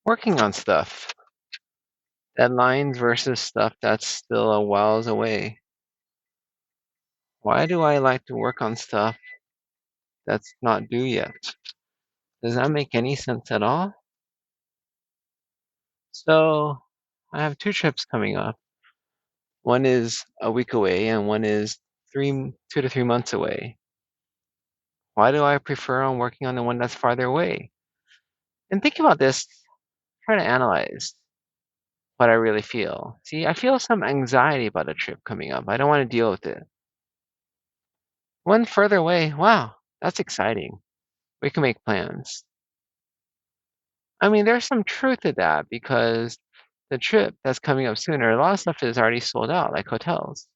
Working on stuff. Deadlines versus stuff that's still a whiles away. Why do I like to work on stuff that's not due yet? Does that make any sense at all? So, I have two trips coming up. One is a week away, and one is 2 to 3 months away. Why do I prefer on working on the one that's farther away? And think about this, try to analyze what I really feel. See, I feel some anxiety about a trip coming up. I don't want to deal with it. One further away, wow, that's exciting. We can make plans. I mean, there's some truth to that because the trip that's coming up sooner, a lot of stuff is already sold out, like hotels.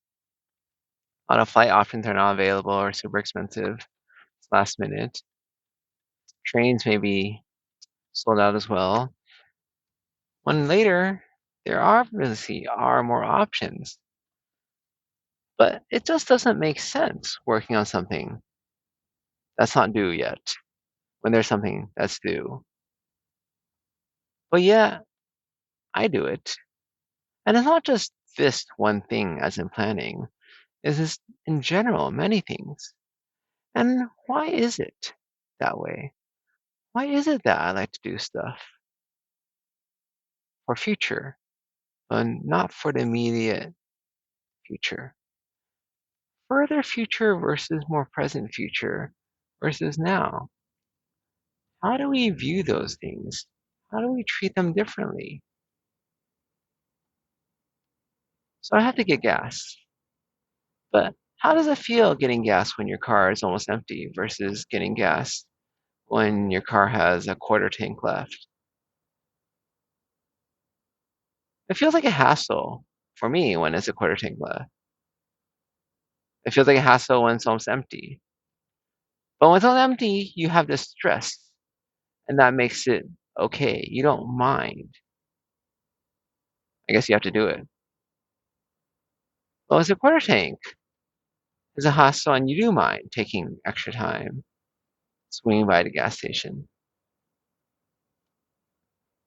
A lot of flight options are not available or super expensive. It's last minute. Trains may be sold out as well. When later, there obviously are more options, but it just doesn't make sense working on something that's not due yet when there's something that's due. But yeah, I do it. And it's not just this one thing as in planning. It's just in general, many things. And why is it that way? Why is it that I like to do stuff for future, but not for the immediate future? Further future versus more present future versus now. How do we view those things? How do we treat them differently? So I have to get gas. But how does it feel getting gas when your car is almost empty versus getting gas when your car has a quarter tank left? It feels like a hassle for me when it's a quarter tank left. It feels like a hassle when it's almost empty. But when it's almost empty, you have this stress, and that makes it okay. You don't mind. I guess you have to do it. Well, it's a quarter tank. It's a hassle, and you do mind taking extra time swinging by the gas station.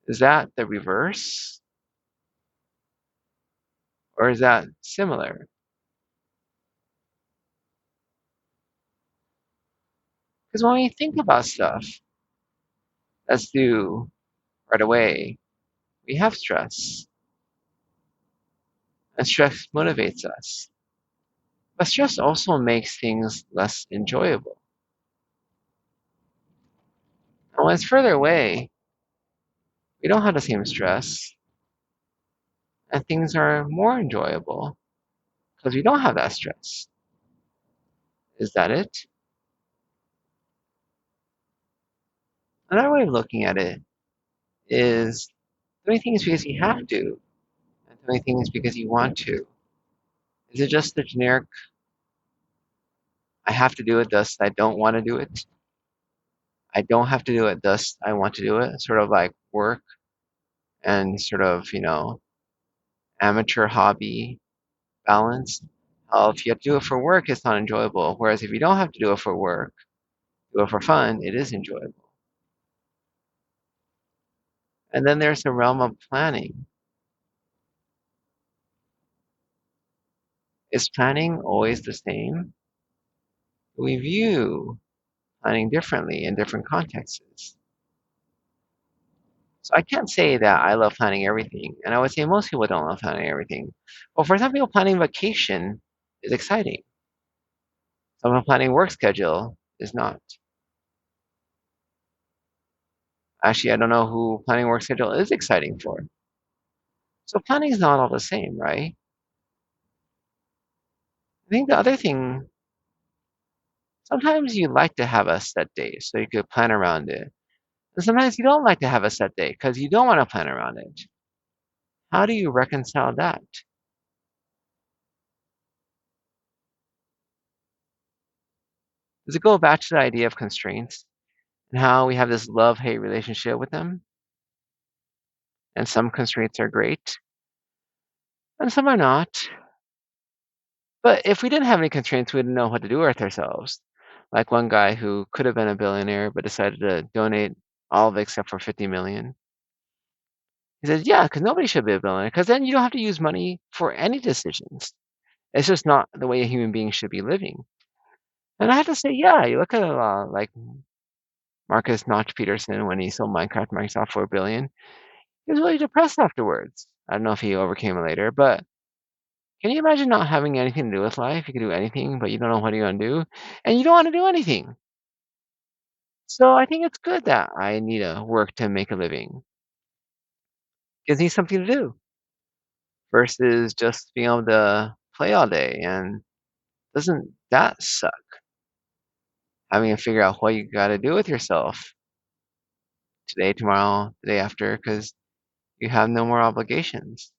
Is that the reverse, or is that similar? Because when we think about stuff that's due right away, we have stress, and stress motivates us. But stress also makes things less enjoyable. And when it's further away, we don't have the same stress, and things are more enjoyable because we don't have that stress. Is that it? Another way of looking at it is doing things because you have to, and doing things because you want to. Is it just the generic, I have to do it, thus I don't want to do it? I don't have to do it, thus I want to do it? Sort of like work and sort of, amateur hobby balance. If you have to do it for work, it's not enjoyable. Whereas if you don't have to do it for work, do it for fun, it is enjoyable. And then there's the realm of planning. Is planning always the same? We view planning differently in different contexts. So I can't say that I love planning everything, and I would say most people don't love planning everything. But for some people, planning vacation is exciting. Some people planning work schedule is not. Actually, I don't know who planning work schedule is exciting for. So planning is not all the same, right? I think the other thing, sometimes you like to have a set day so you could plan around it. And sometimes you don't like to have a set day because you don't want to plan around it. How do you reconcile that? Does it go back to the idea of constraints and how we have this love hate relationship with them? And some constraints are great and some are not. But if we didn't have any constraints, we wouldn't know what to do with ourselves. Like one guy who could have been a billionaire but decided to donate all of it except for 50 million. He says, "Yeah, because nobody should be a billionaire, because then you don't have to use money for any decisions. It's just not the way a human being should be living." And I have to say, yeah, you look at, like Marcus Notch Peterson when he sold Minecraft to Microsoft for $1 billion, he was really depressed afterwards. I don't know if he overcame it later, but can you imagine not having anything to do with life? You can do anything, but you don't know what you're gonna do, and you don't wanna do anything. So I think it's good that I need to work to make a living. Gives me something to do versus just being able to play all day, and doesn't that suck? Having to figure out what you gotta do with yourself today, tomorrow, the day after, because you have no more obligations.